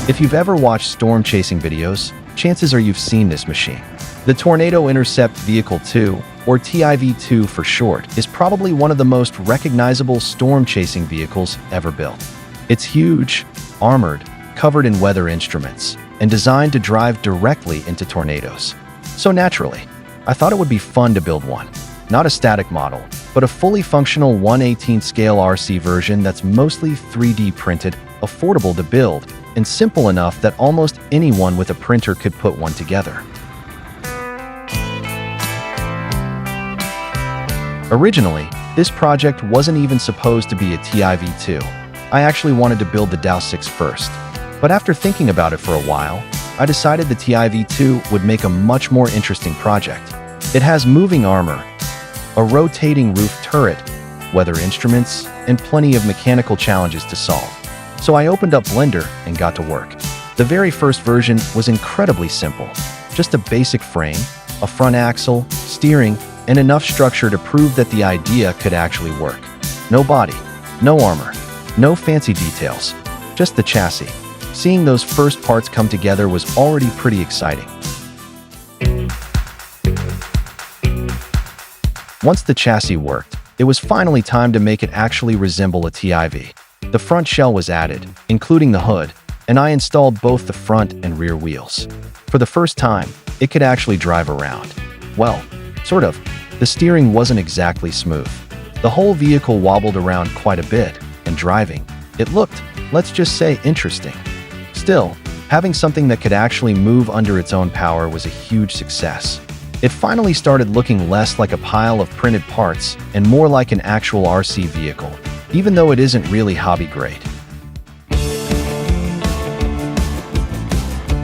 If you've ever watched storm chasing videos, chances are you've seen this machine. The Tornado Intercept Vehicle 2, or TIV-2 for short, is probably one of the most recognizable storm chasing vehicles ever built. It's huge, armored, covered in weather instruments, and designed to drive directly into tornadoes. So naturally, I thought it would be fun to build one. Not a static model, but a fully functional 1/18 scale RC version that's mostly 3D printed, affordable to build, and simple enough that almost anyone with a printer could put one together. Originally, this project wasn't even supposed to be a TIV-2. I actually wanted to build the DAO-6 first. But after thinking about it for a while, I decided the TIV-2 would make a much more interesting project. It has moving armor, a rotating roof turret, weather instruments, and plenty of mechanical challenges to solve. So I opened up Blender and got to work. The very first version was incredibly simple. Just a basic frame, a front axle, steering, and enough structure to prove that the idea could actually work. No body, no armor, no fancy details, just the chassis. Seeing those first parts come together was already pretty exciting. Once the chassis worked, it was finally time to make it actually resemble a TIV. The front shell was added, including the hood, and I installed both the front and rear wheels. For the first time, it could actually drive around. Well, sort of. The steering wasn't exactly smooth. The whole vehicle wobbled around quite a bit, and driving, it looked, let's just say, interesting. Still, having something that could actually move under its own power was a huge success. It finally started looking less like a pile of printed parts and more like an actual RC vehicle, even though it isn't really hobby grade.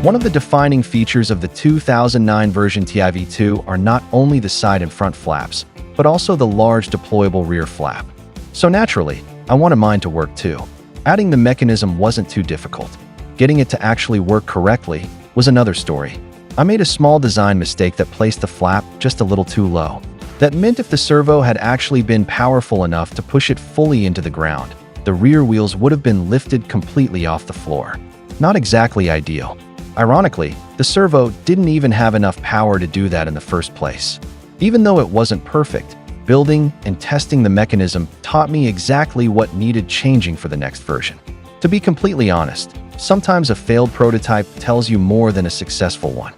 One of the defining features of the 2009 version TIV-2 are not only the side and front flaps, but also the large deployable rear flap. So naturally, I wanted mine to work too. Adding the mechanism wasn't too difficult. Getting it to actually work correctly was another story. I made a small design mistake that placed the flap just a little too low. That meant if the servo had actually been powerful enough to push it fully into the ground, the rear wheels would have been lifted completely off the floor. Not exactly ideal. Ironically, the servo didn't even have enough power to do that in the first place. Even though it wasn't perfect, building and testing the mechanism taught me exactly what needed changing for the next version. To be completely honest, sometimes a failed prototype tells you more than a successful one.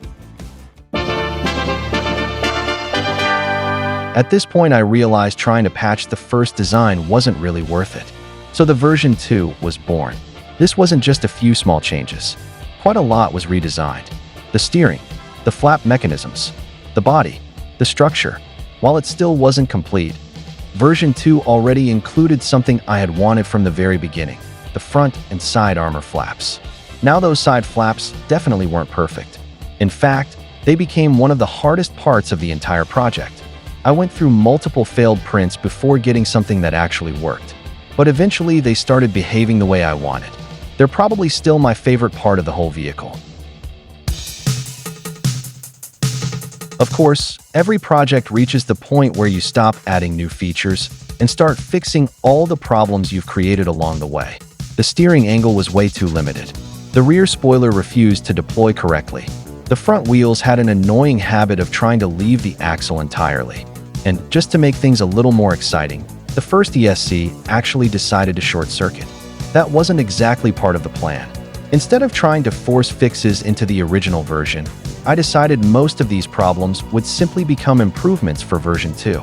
At this point, I realized trying to patch the first design wasn't really worth it. So the version 2 was born. This wasn't just a few small changes. Quite a lot was redesigned. The steering, the flap mechanisms, the body, the structure. While it still wasn't complete, version 2 already included something I had wanted from the very beginning: the front and side armor flaps. Now those side flaps definitely weren't perfect. In fact, they became one of the hardest parts of the entire project. I went through multiple failed prints before getting something that actually worked. But eventually they started behaving the way I wanted. They're probably still my favorite part of the whole vehicle. Of course, every project reaches the point where you stop adding new features and start fixing all the problems you've created along the way. The steering angle was way too limited. The rear spoiler refused to deploy correctly. The front wheels had an annoying habit of trying to leave the axle entirely. And just to make things a little more exciting, the first ESC actually decided to short circuit. That wasn't exactly part of the plan. Instead of trying to force fixes into the original version, I decided most of these problems would simply become improvements for version 2.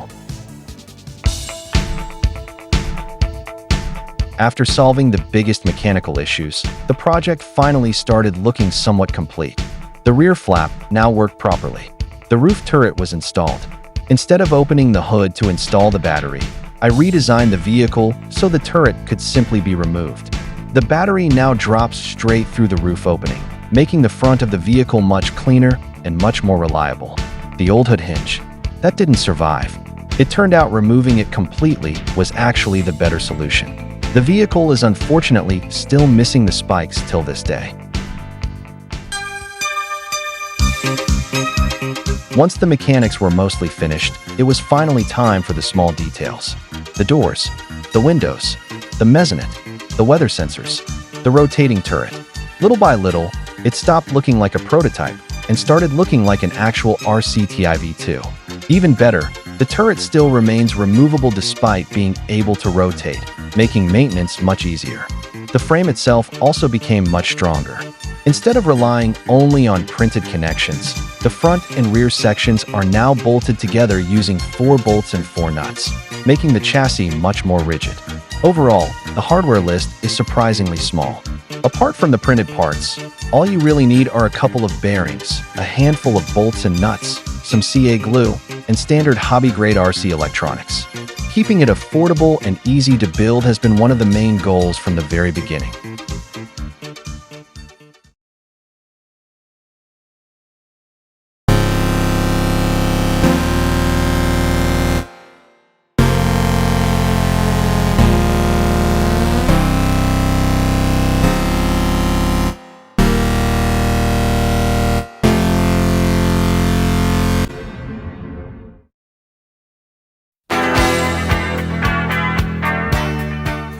After solving the biggest mechanical issues, the project finally started looking somewhat complete. The rear flap now worked properly. The roof turret was installed. Instead of opening the hood to install the battery, I redesigned the vehicle so the turret could simply be removed. The battery now drops straight through the roof opening, making the front of the vehicle much cleaner and much more reliable. The old hood hinge, that didn't survive. It turned out removing it completely was actually the better solution. The vehicle is unfortunately still missing the spikes till this day. Once the mechanics were mostly finished, it was finally time for the small details. The doors, the windows, the mezzanine, the weather sensors, the rotating turret. Little by little, it stopped looking like a prototype and started looking like an actual RC TIV2. Even better, the turret still remains removable despite being able to rotate, making maintenance much easier. The frame itself also became much stronger. Instead of relying only on printed connections, the front and rear sections are now bolted together using 4 bolts and 4 nuts, making the chassis much more rigid. Overall, the hardware list is surprisingly small. Apart from the printed parts, all you really need are a couple of bearings, a handful of bolts and nuts, some CA glue, and standard hobby-grade RC electronics. Keeping it affordable and easy to build has been one of the main goals from the very beginning.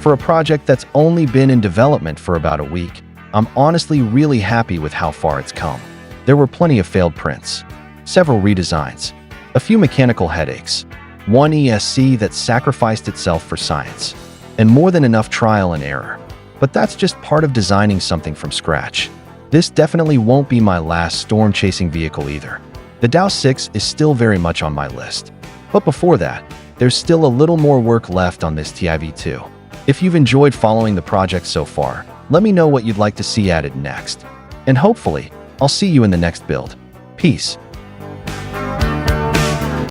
For a project that's only been in development for about a week, I'm honestly really happy with how far it's come. There were plenty of failed prints, several redesigns, a few mechanical headaches, one ESC that sacrificed itself for science, and more than enough trial and error. But that's just part of designing something from scratch. This definitely won't be my last storm-chasing vehicle either. The Dow 6 is still very much on my list. But before that, there's still a little more work left on this TIV2. If you've enjoyed following the project so far, let me know what you'd like to see added next. And hopefully, I'll see you in the next build. Peace.